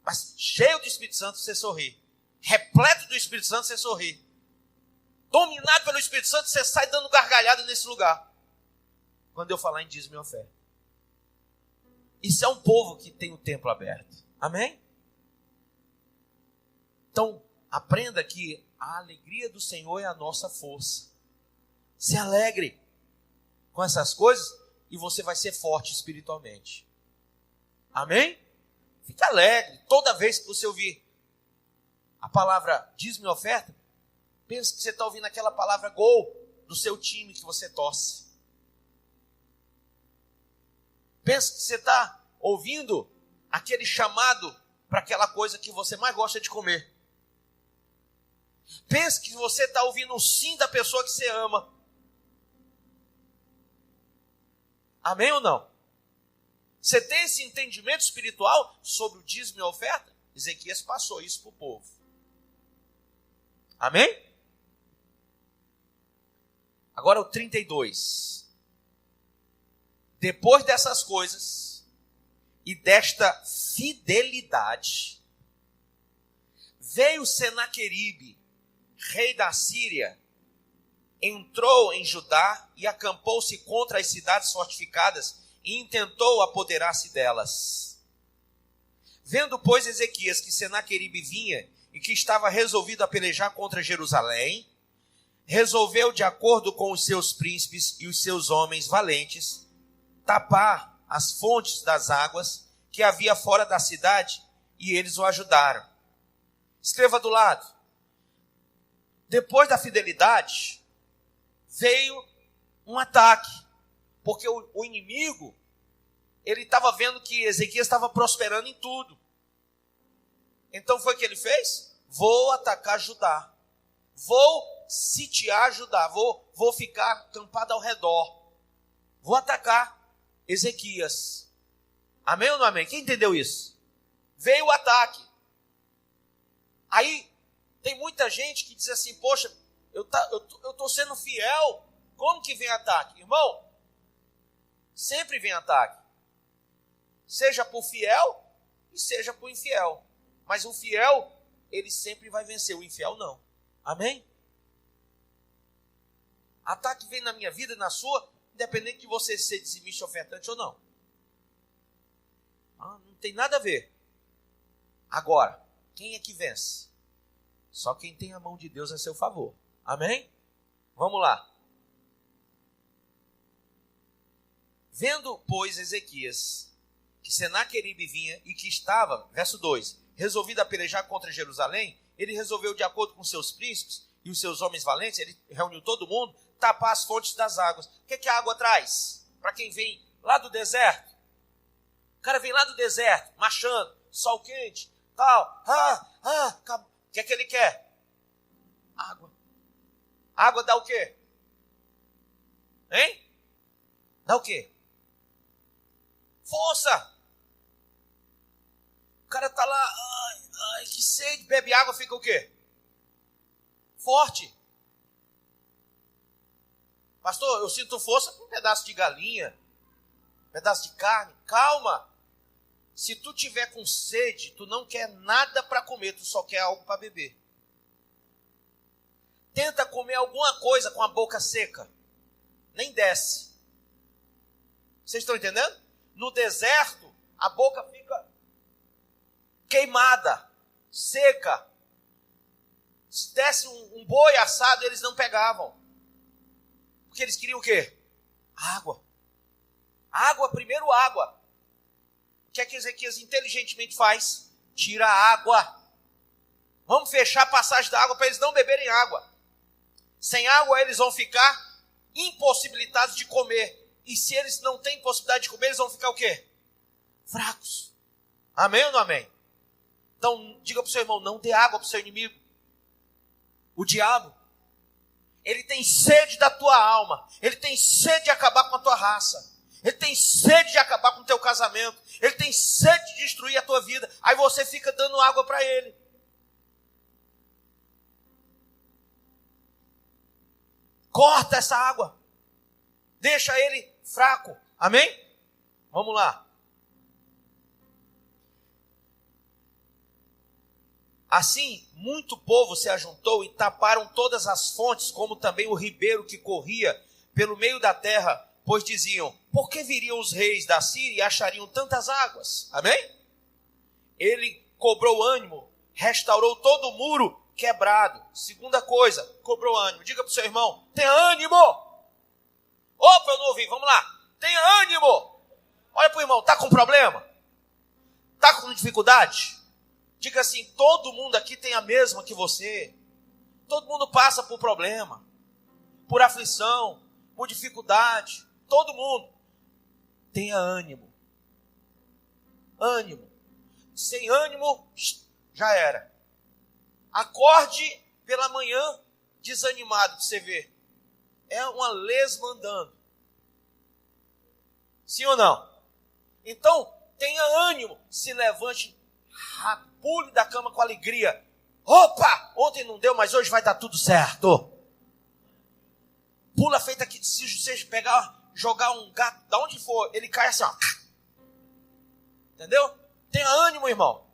Mas cheio do Espírito Santo, você sorri. Repleto do Espírito Santo, você sorri. Dominado pelo Espírito Santo, você sai dando gargalhada nesse lugar. Quando eu falar em dízimo e oferta. Isso é um povo que tem o templo aberto. Amém? Então, aprenda que a alegria do Senhor é a nossa força. Se alegre com essas coisas e você vai ser forte espiritualmente. Amém? Fique alegre. Toda vez que você ouvir a palavra dízimo e oferta, pense que você está ouvindo aquela palavra gol do seu time que você torce. Pense que você está ouvindo aquele chamado para aquela coisa que você mais gosta de comer. Pense que você está ouvindo o sim da pessoa que você ama. Amém ou não? Você tem esse entendimento espiritual sobre o dízimo e a oferta? Ezequias passou isso para o povo. Amém? Agora o 32. Depois dessas coisas e desta fidelidade, veio Senaqueribe, rei da Síria, entrou em Judá e acampou-se contra as cidades fortificadas e intentou apoderar-se delas. Vendo, pois, Ezequias que Senaqueribe vinha e que estava resolvido a pelejar contra Jerusalém, resolveu, de acordo com os seus príncipes e os seus homens valentes, tapar as fontes das águas que havia fora da cidade, e eles o ajudaram. Escreva do lado. Depois da fidelidade, veio um ataque, porque o inimigo, ele estava vendo que Ezequias estava prosperando em tudo. Então foi o que ele fez? Vou atacar Judá. Vou sitiar Judá. Vou ficar acampado ao redor. Vou atacar Ezequias. Amém ou não amém? Quem entendeu isso? Veio o ataque. Aí tem muita gente que diz assim, poxa, eu estou sendo fiel, como que vem ataque? Irmão, sempre vem ataque. Seja por fiel e seja por infiel. Mas o fiel ele sempre vai vencer, o infiel não. Amém? Ataque vem na minha vida, na sua, independente de você ser dizimista, ofertante ou não. Não tem nada a ver. Agora, quem é que vence? Só quem tem a mão de Deus a seu favor. Amém? Vamos lá. Vendo, pois, Ezequias, que Senaqueribe vinha e que estava, verso 2, resolvido a pelejar contra Jerusalém, ele resolveu, de acordo com seus príncipes e os seus homens valentes, ele reuniu todo mundo, tapar as fontes das águas. O que a água traz? Para quem vem lá do deserto. O cara vem lá do deserto, marchando, sol quente, tal. O que ele quer? Água. Água dá o quê? Hein? Dá o quê? Força. O cara tá lá, ai, que sede, bebe água, fica o quê? Forte. Pastor, eu sinto força com um pedaço de galinha, um pedaço de carne. Calma. Se tu tiver com sede, tu não quer nada para comer, tu só quer algo para beber. Tenta comer alguma coisa com a boca seca. Nem desce. Vocês estão entendendo? No deserto, a boca fica queimada, seca. Se desse um boi assado, eles não pegavam. Porque eles queriam o quê? Água. Água, primeiro água. O que é que Ezequias inteligentemente faz? Tira a água. Vamos fechar a passagem da água para eles não beberem água. Sem água eles vão ficar impossibilitados de comer. E se eles não têm possibilidade de comer, eles vão ficar o quê? Fracos. Amém ou não amém? Então, diga para o seu irmão, não dê água para o seu inimigo. O diabo, ele tem sede da tua alma. Ele tem sede de acabar com a tua raça. Ele tem sede de acabar com o teu casamento. Ele tem sede de destruir a tua vida. Aí você fica dando água para ele. Corta essa água. Deixa ele fraco. Amém? Vamos lá. Assim, muito povo se ajuntou e taparam todas as fontes, como também o ribeiro que corria pelo meio da terra, pois diziam, por que viriam os reis da Síria e achariam tantas águas? Amém? Ele cobrou ânimo, restaurou todo o muro quebrado. Segunda coisa, cobrou ânimo. Diga para o seu irmão, tenha ânimo. Opa, eu não ouvi, vamos lá. Tenha ânimo. Olha para o irmão, está com problema? Está com dificuldade? Diga assim, todo mundo aqui tem a mesma que você. Todo mundo passa por problema, por aflição, por dificuldade. Todo mundo. Tenha ânimo. Ânimo. Sem ânimo, já era. Acorde pela manhã desanimado, para você ver. É uma lesma andando. Sim ou não? Então, tenha ânimo. Se levante rápido. Pule da cama com alegria. Opa! Ontem não deu, mas hoje vai dar tudo certo. Pula feita aqui. Se você pegar, jogar um gato, da onde for, ele cai assim, ó. Entendeu? Tenha ânimo, irmão.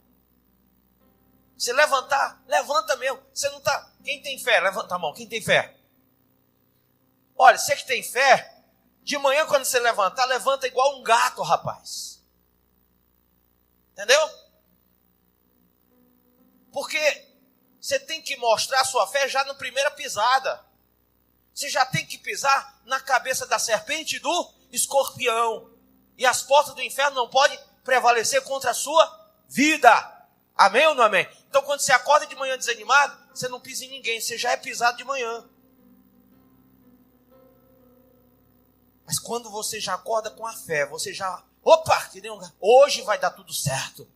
Se levantar, levanta mesmo. Você não tá... Quem tem fé? Levanta a mão. Quem tem fé? Olha, você que tem fé, de manhã quando você levantar, levanta igual um gato, rapaz. Entendeu? Porque você tem que mostrar a sua fé já na primeira pisada. Você já tem que pisar na cabeça da serpente e do escorpião. E as portas do inferno não podem prevalecer contra a sua vida. Amém ou não amém? Então quando você acorda de manhã desanimado, você não pisa em ninguém, você já é pisado de manhã. Mas quando você já acorda com a fé, você já... Opa! Hoje vai dar tudo certo.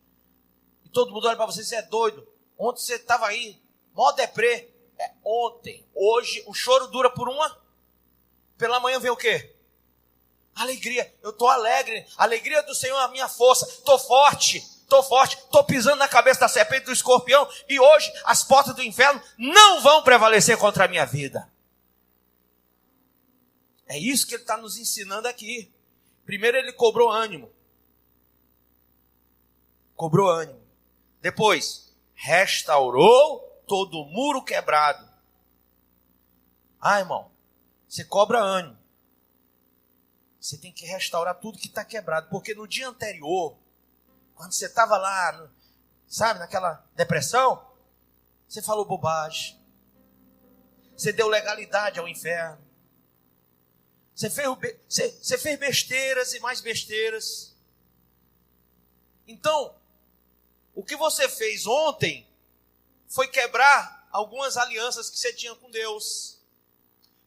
E todo mundo olha para você, você é doido. Ontem você estava aí, mó deprê. É ontem. Hoje o choro dura por uma. Pela manhã vem o quê? Alegria. Eu estou alegre. Alegria do Senhor é a minha força. Estou forte. Estou pisando na cabeça da serpente do escorpião. E hoje as portas do inferno não vão prevalecer contra a minha vida. É isso que ele está nos ensinando aqui. Primeiro ele cobrou ânimo. Cobrou ânimo. Depois, restaurou todo o muro quebrado. Ah, irmão, você cobra ânimo. Você tem que restaurar tudo que está quebrado. Porque no dia anterior, quando você estava lá, sabe, naquela depressão, você falou bobagem. Você deu legalidade ao inferno. Você fez besteiras e mais besteiras. Então, o que você fez ontem foi quebrar algumas alianças que você tinha com Deus.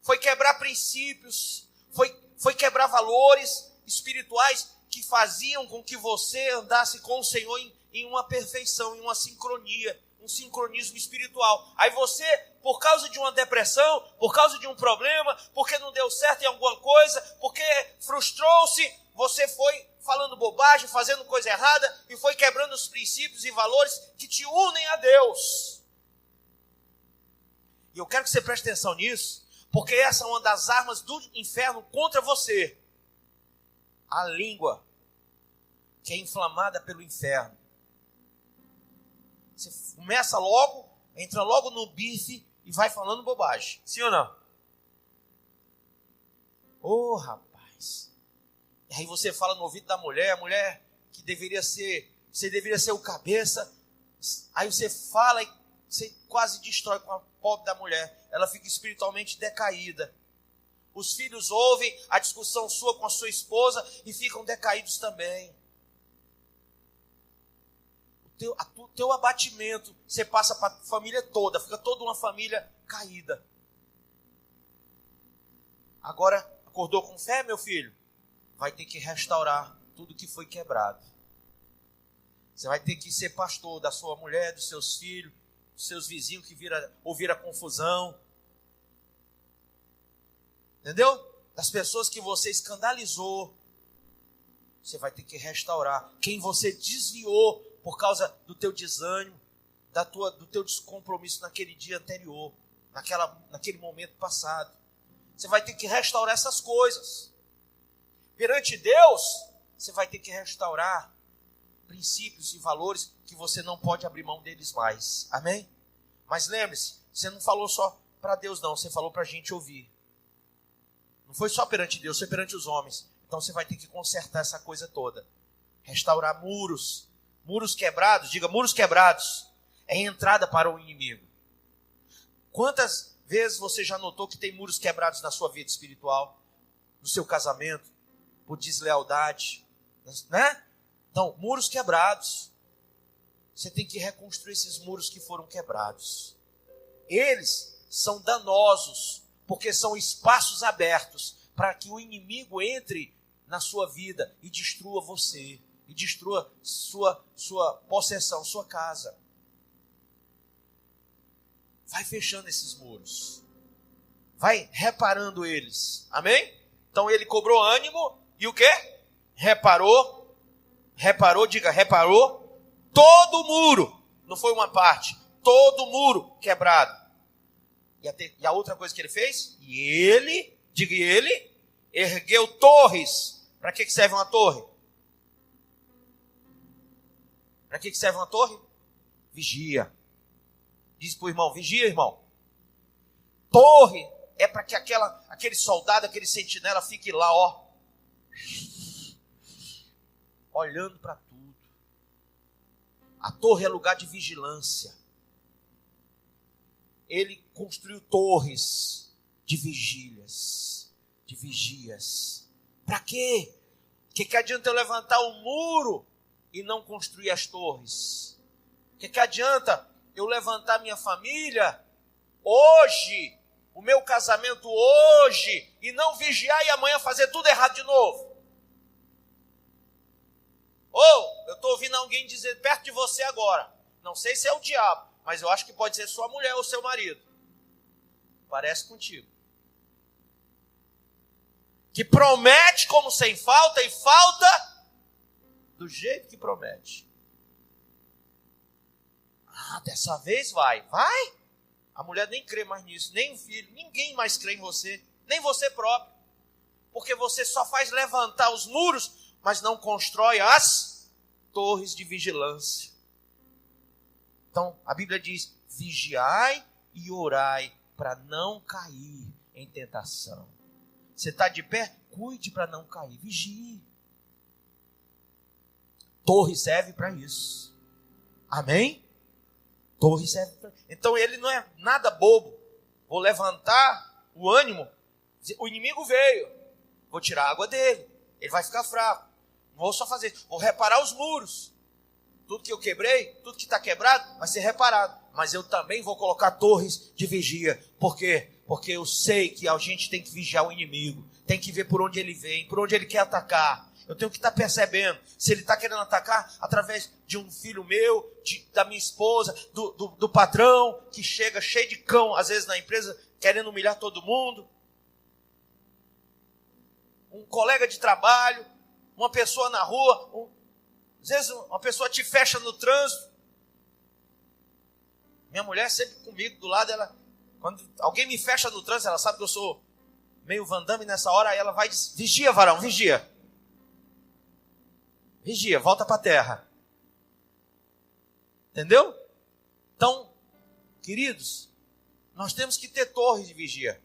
Foi quebrar princípios. Foi quebrar valores espirituais que faziam com que você andasse com o Senhor em uma perfeição, em uma sincronia, um sincronismo espiritual. Aí você, por causa de uma depressão, por causa de um problema, porque não deu certo em alguma coisa, porque frustrou-se, você foi falando bobagem, fazendo coisa errada e foi quebrando os princípios e valores que te unem a Deus. E eu quero que você preste atenção nisso, porque essa é uma das armas do inferno contra você. A língua, que é inflamada pelo inferno. Você começa logo, entra logo no bife e vai falando bobagem. Sim ou não? Ô, rapaz. E aí você fala no ouvido da mulher, a mulher que deveria ser, você deveria ser o cabeça. Aí você fala e você quase destrói com a pobre da mulher. Ela fica espiritualmente decaída. Os filhos ouvem a discussão sua com a sua esposa e ficam decaídos também. O teu abatimento, você passa para a família toda, fica toda uma família caída. Agora, acordou com fé, meu filho? Vai ter que restaurar tudo que foi quebrado. Você vai ter que ser pastor da sua mulher, dos seus filhos, dos seus vizinhos que ouviram a confusão. Entendeu? Das pessoas que você escandalizou. Você vai ter que restaurar. Quem você desviou por causa do teu desânimo, do teu descompromisso naquele dia anterior, naquele momento passado. Você vai ter que restaurar essas coisas. Perante Deus, você vai ter que restaurar princípios e valores que você não pode abrir mão deles mais. Amém? Mas lembre-se, você não falou só para Deus não, você falou para a gente ouvir. Não foi só perante Deus, foi perante os homens. Então você vai ter que consertar essa coisa toda. Restaurar muros. Muros quebrados, diga muros quebrados. É entrada para o inimigo. Quantas vezes você já notou que tem muros quebrados na sua vida espiritual? No seu casamento? Por deslealdade? Né? Então, muros quebrados. Você tem que reconstruir esses muros que foram quebrados. Eles são danosos, porque são espaços abertos para que o inimigo entre na sua vida e destrua você, e destrua sua possessão, sua casa. Vai fechando esses muros. Vai reparando eles. Amém? Então ele cobrou ânimo e o quê? Reparou, diga, reparou todo o muro. Não foi uma parte, todo o muro quebrado. E a outra coisa que ele fez? E ele, diga ele, ergueu torres. Para que serve uma torre? Para que serve uma torre? Vigia. Diz para o irmão, vigia, irmão. Torre é para que aquele soldado, aquele sentinela fique lá, ó, olhando para tudo. A torre é lugar de vigilância. Ele construiu torres de vigílias, de vigias. Para quê? Que adianta eu levantar um muro e não construir as torres? Que adianta eu levantar minha família hoje, o meu casamento hoje, e não vigiar e amanhã fazer tudo errado de novo? Ou eu estou ouvindo alguém dizer perto de você agora, não sei se é o diabo, mas eu acho que pode ser sua mulher ou seu marido. Parece contigo. Que promete como sem falta e falta do jeito que promete. Ah, dessa vez vai. Vai? A mulher nem crê mais nisso, nem o filho, ninguém mais crê em você, nem você próprio. Porque você só faz levantar os muros, mas não constrói as torres de vigilância. Então, a Bíblia diz, vigiai e orai para não cair em tentação. Você está de pé? Cuide para não cair, vigie. Torre serve para isso. Amém? Torre serve para isso. Então, ele não é nada bobo. Vou levantar o ânimo. O inimigo veio. Vou tirar a água dele. Ele vai ficar fraco. Não vou só fazer. Vou reparar os muros. Tudo que eu quebrei, tudo que está quebrado, vai ser reparado. Mas eu também vou colocar torres de vigia. Por quê? Porque eu sei que a gente tem que vigiar o inimigo. Tem que ver por onde ele vem, por onde ele quer atacar. Eu tenho que estar percebendo se ele está querendo atacar através de um filho meu, da minha esposa, do patrão, que chega cheio de cão, às vezes na empresa, querendo humilhar todo mundo. Um colega de trabalho, uma pessoa na rua, às vezes uma pessoa te fecha no trânsito. Minha mulher sempre comigo do lado, quando alguém me fecha no trânsito, ela sabe que eu sou meio Van Damme nessa hora, aí ela vai e diz, vigia, varão, vigia. Vigia, volta para a terra. Entendeu? Então, queridos, nós temos que ter torres de vigia.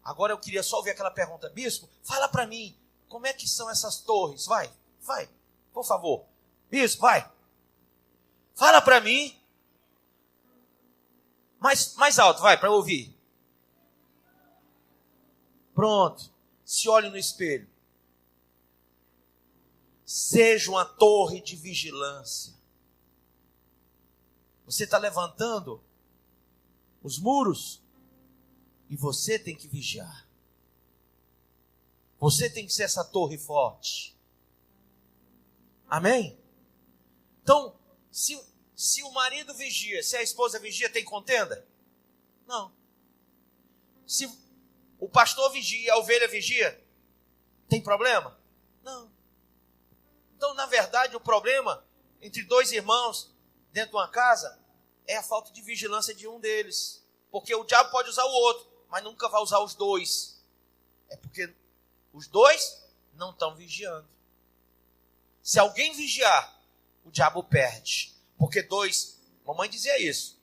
Agora eu queria só ouvir aquela pergunta. Bispo, fala para mim, como é que são essas torres? Vai, por favor. Bispo, vai. Fala para mim. Mais alto, vai, para eu ouvir. Pronto. Se olhe no espelho. Seja uma torre de vigilância. Você está levantando os muros e você tem que vigiar. Você tem que ser essa torre forte. Amém? Então, se o marido vigia, se a esposa vigia, tem contenda? Não. Se o pastor vigia, a ovelha vigia, tem problema? Não. Então, na verdade, o problema entre dois irmãos dentro de uma casa é a falta de vigilância de um deles. Porque o diabo pode usar o outro, mas nunca vai usar os dois. É porque os dois não estão vigiando. Se alguém vigiar, o diabo perde. Porque mamãe dizia isso.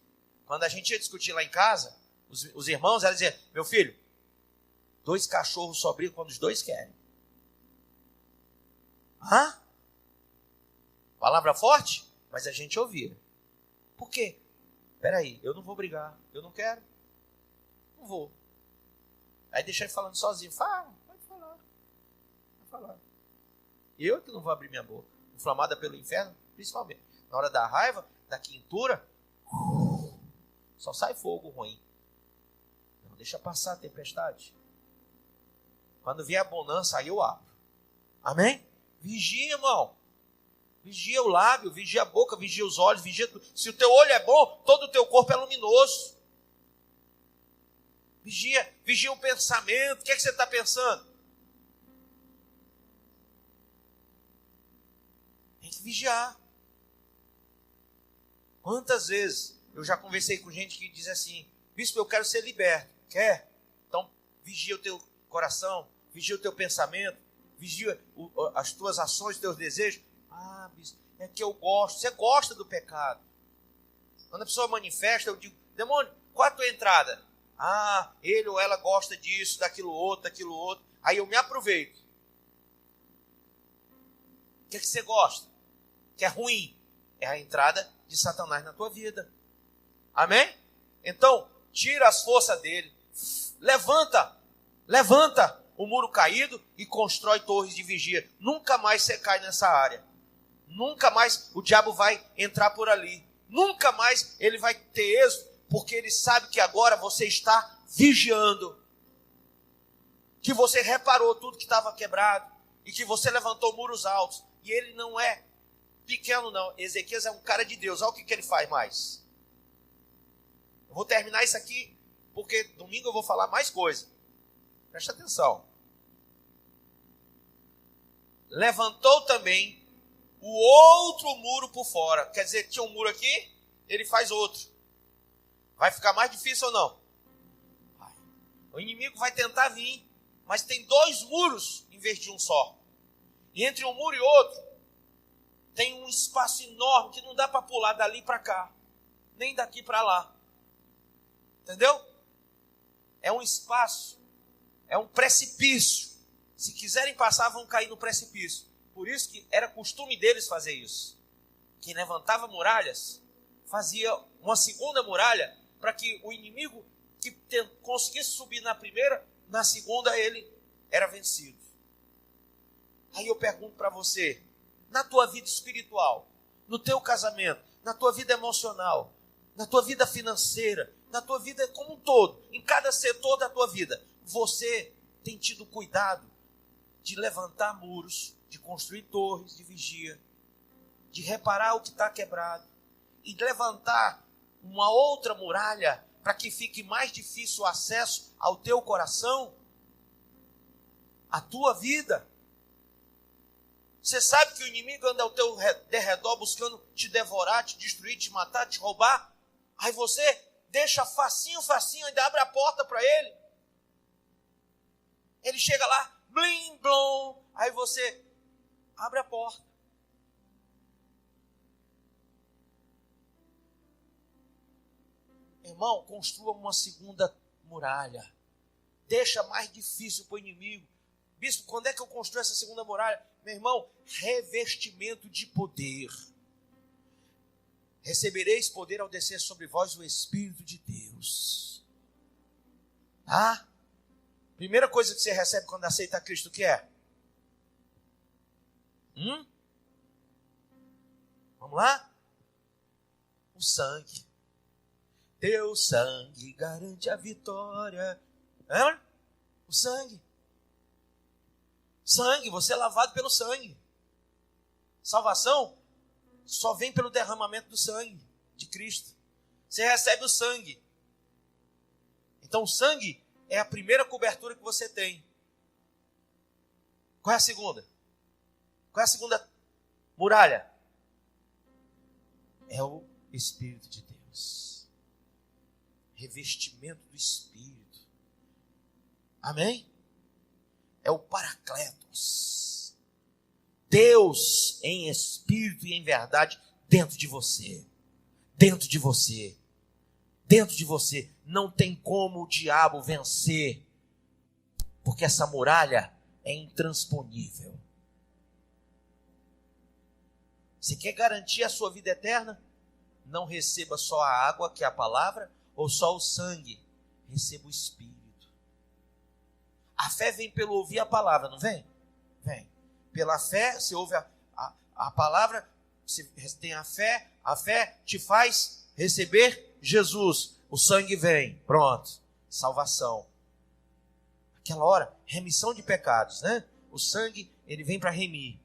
Quando a gente ia discutir lá em casa, os irmãos, ela dizia, meu filho, 2 cachorros só brigam quando os 2 querem. Palavra forte, mas a gente ouvia. Por quê? Peraí, eu não vou brigar, eu não quero. Não vou. Aí deixa ele falando sozinho. Fala, pode falar. Vai falar. Eu que não vou abrir minha boca. Inflamada pelo inferno, principalmente. Na hora da raiva, da quintura, só sai fogo ruim. Não deixa passar a tempestade. Quando vier a bonança, aí eu abro. Amém? Vigia, irmão. Vigia o lábio, vigia a boca, vigia os olhos, vigia tudo. Se o teu olho é bom, todo o teu corpo é luminoso. Vigia o pensamento. O que é que você está pensando? Tem que vigiar. Quantas vezes eu já conversei com gente que diz assim, bispo, eu quero ser liberto. Quer? Então, vigia o teu coração, vigia o teu pensamento, vigia as tuas ações, os teus desejos. Bispo, é que eu gosto. Você gosta do pecado. Quando a pessoa manifesta, eu digo, demônio, qual a tua entrada? Ele ou ela gosta disso, daquilo outro. Aí eu me aproveito. O que é que você gosta? Que é ruim? É a entrada de Satanás na tua vida. Amém? Então, tira as forças dele. Levanta o muro caído e constrói torres de vigia. Nunca mais você cai nessa área. Nunca mais o diabo vai entrar por ali. Nunca mais ele vai ter êxito, porque ele sabe que agora você está vigiando. Que você reparou tudo que estava quebrado. E que você levantou muros altos. E ele não é pequeno, não. Ezequias é um cara de Deus. Olha o que ele faz mais. Eu vou terminar isso aqui, porque domingo eu vou falar mais coisa. Presta atenção. Levantou também o outro muro por fora. Quer dizer, tinha um muro aqui, ele faz outro. Vai ficar mais difícil ou não? Vai. O inimigo vai tentar vir, mas tem 2 muros em vez de um só. E entre um muro e outro, tem um espaço enorme que não dá para pular dali para cá, nem daqui para lá. Entendeu? É um espaço, é um precipício. Se quiserem passar, vão cair no precipício. Por isso que era costume deles fazer isso. Quem levantava muralhas, fazia uma segunda muralha, para que o inimigo que conseguisse subir na primeira, na segunda ele era vencido. Aí eu pergunto para você, na tua vida espiritual, no teu casamento, na tua vida emocional, na tua vida financeira, na tua vida como um todo, em cada setor da tua vida, você tem tido cuidado de levantar muros, de construir torres de vigia, de reparar o que está quebrado e de levantar uma outra muralha para que fique mais difícil o acesso ao teu coração, à tua vida. Você sabe que o inimigo anda ao teu derredor buscando te devorar, te destruir, te matar, te roubar. Aí você deixa facinho, ainda abre a porta para ele. Ele chega lá, blim, blom, aí você abre a porta. Irmão, construa uma segunda muralha. Deixa mais difícil para o inimigo. Bispo, quando é que eu construo essa segunda muralha? Meu irmão, revestimento de poder. Recebereis poder ao descer sobre vós o Espírito de Deus. Tá? Primeira coisa que você recebe quando aceita Cristo, o que é? Vamos lá? O sangue. Teu sangue garante a vitória. Lembra? O sangue. Sangue, você é lavado pelo sangue. Salvação só vem pelo derramamento do sangue de Cristo. Você recebe o sangue. Então o sangue é a primeira cobertura que você tem. Qual é a segunda? Qual é a segunda muralha? É o Espírito de Deus. Revestimento do Espírito. Amém? É o Paracletos. Deus em espírito e em verdade dentro de você. Dentro de você. Dentro de você. Não tem como o diabo vencer. Porque essa muralha é intransponível. Você quer garantir a sua vida eterna? Não receba só a água, que é a palavra, ou só o sangue. Receba o Espírito. A fé vem pelo ouvir a palavra, não vem? Vem. Pela fé, você ouve a palavra, você tem a fé te faz receber Jesus. O sangue vem, pronto. Salvação. Aquela hora, remissão de pecados, né? O sangue, ele vem para remir.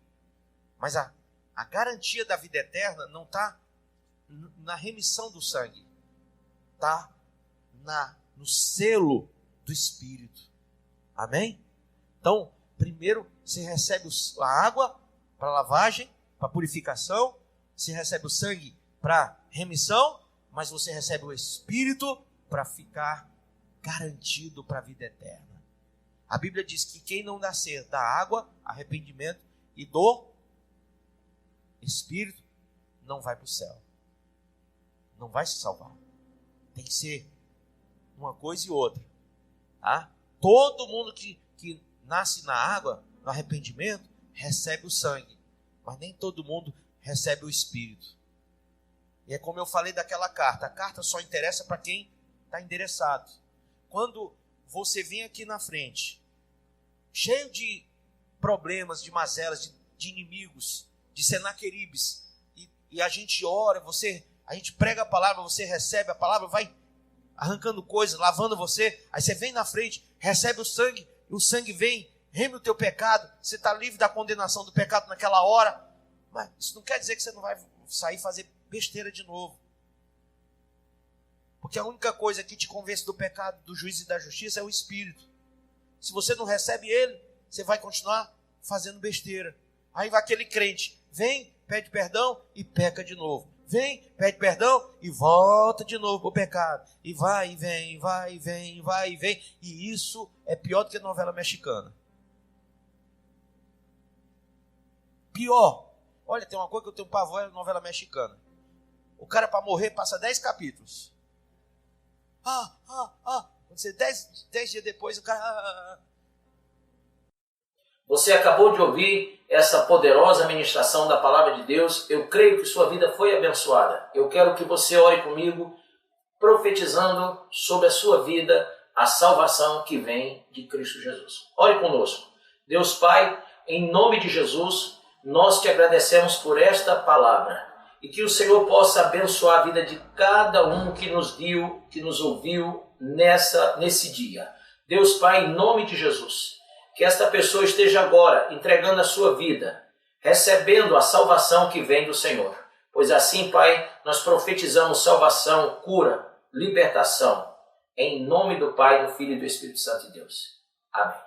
Mas a garantia da vida eterna não está na remissão do sangue. Está no selo do Espírito. Amém? Então, primeiro você recebe a água para lavagem, para purificação. Você recebe o sangue para remissão. Mas você recebe o Espírito para ficar garantido para a vida eterna. A Bíblia diz que quem não nascer da água, arrependimento e do Espírito, não vai para o céu. Não vai se salvar. Tem que ser uma coisa e outra. Tá? Todo mundo que nasce na água, no arrependimento, recebe o sangue. Mas nem todo mundo recebe o Espírito. E é como eu falei daquela carta. A carta só interessa para quem está endereçado. Quando você vem aqui na frente, cheio de problemas, de mazelas, de inimigos, de senaqueribes, e a gente ora, a gente prega a palavra, você recebe a palavra, vai arrancando coisas, lavando você, aí você vem na frente, recebe o sangue vem, reme o teu pecado, você está livre da condenação do pecado naquela hora, mas isso não quer dizer que você não vai sair fazer besteira de novo. Porque a única coisa que te convence do pecado, do juízo e da justiça é o Espírito. Se você não recebe ele, você vai continuar fazendo besteira. Aí vai aquele crente, vem, pede perdão e peca de novo. Vem, pede perdão e volta de novo para o pecado. E vai e vem, vai e vem, vai e vem. E isso é pior do que novela mexicana. Pior. Olha, tem uma coisa que eu tenho pavor, é novela mexicana. O cara para morrer passa 10 capítulos. Quando você 10 dias depois, o cara... Você acabou de ouvir essa poderosa ministração da palavra de Deus. Eu creio que sua vida foi abençoada. Eu quero que você ore comigo, profetizando sobre a sua vida a salvação que vem de Cristo Jesus. Ore conosco. Deus Pai, em nome de Jesus, nós te agradecemos por esta palavra. E que o Senhor possa abençoar a vida de cada um que nos viu, que nos ouviu nesse dia. Deus Pai, em nome de Jesus, que esta pessoa esteja agora entregando a sua vida, recebendo a salvação que vem do Senhor. Pois assim, Pai, nós profetizamos salvação, cura, libertação. Em nome do Pai, do Filho e do Espírito Santo de Deus. Amém.